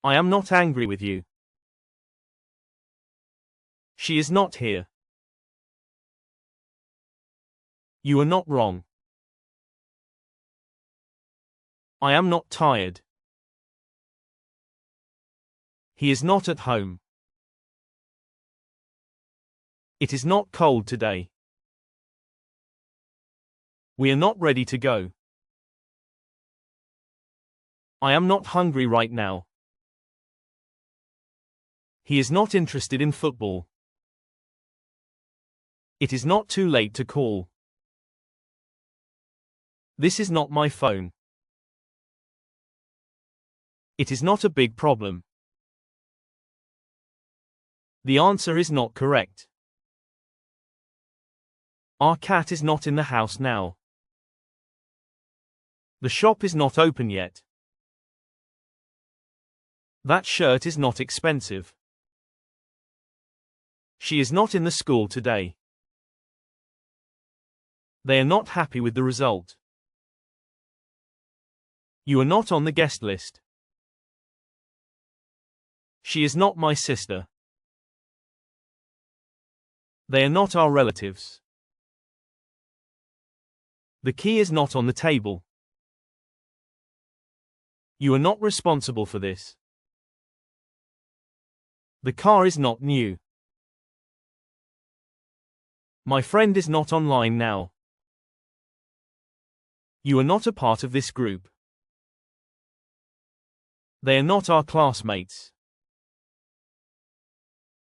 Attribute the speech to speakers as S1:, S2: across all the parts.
S1: I am not angry with you. She is not here. You are not wrong. I am not tired. He is not at home. It is not cold today. We are not ready to go. I am not hungry right now. He is not interested in football. It is not too late to call. This is not my phone. It is not a big problem. The answer is not correct. Our cat is not in the house now. The shop is not open yet. That shirt is not expensive. She is not in the school today. They are not happy with the result. You are not on the guest list. She is not my sister. They are not our relatives. The key is not on the table. You are not responsible for this. The car is not new. My friend is not online now. You are not a part of this group. They are not our classmates.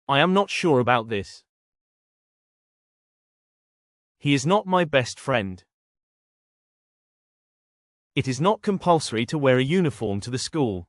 S1: I am not sure about this. He is not my best friend. It is not compulsory to wear a uniform to the school.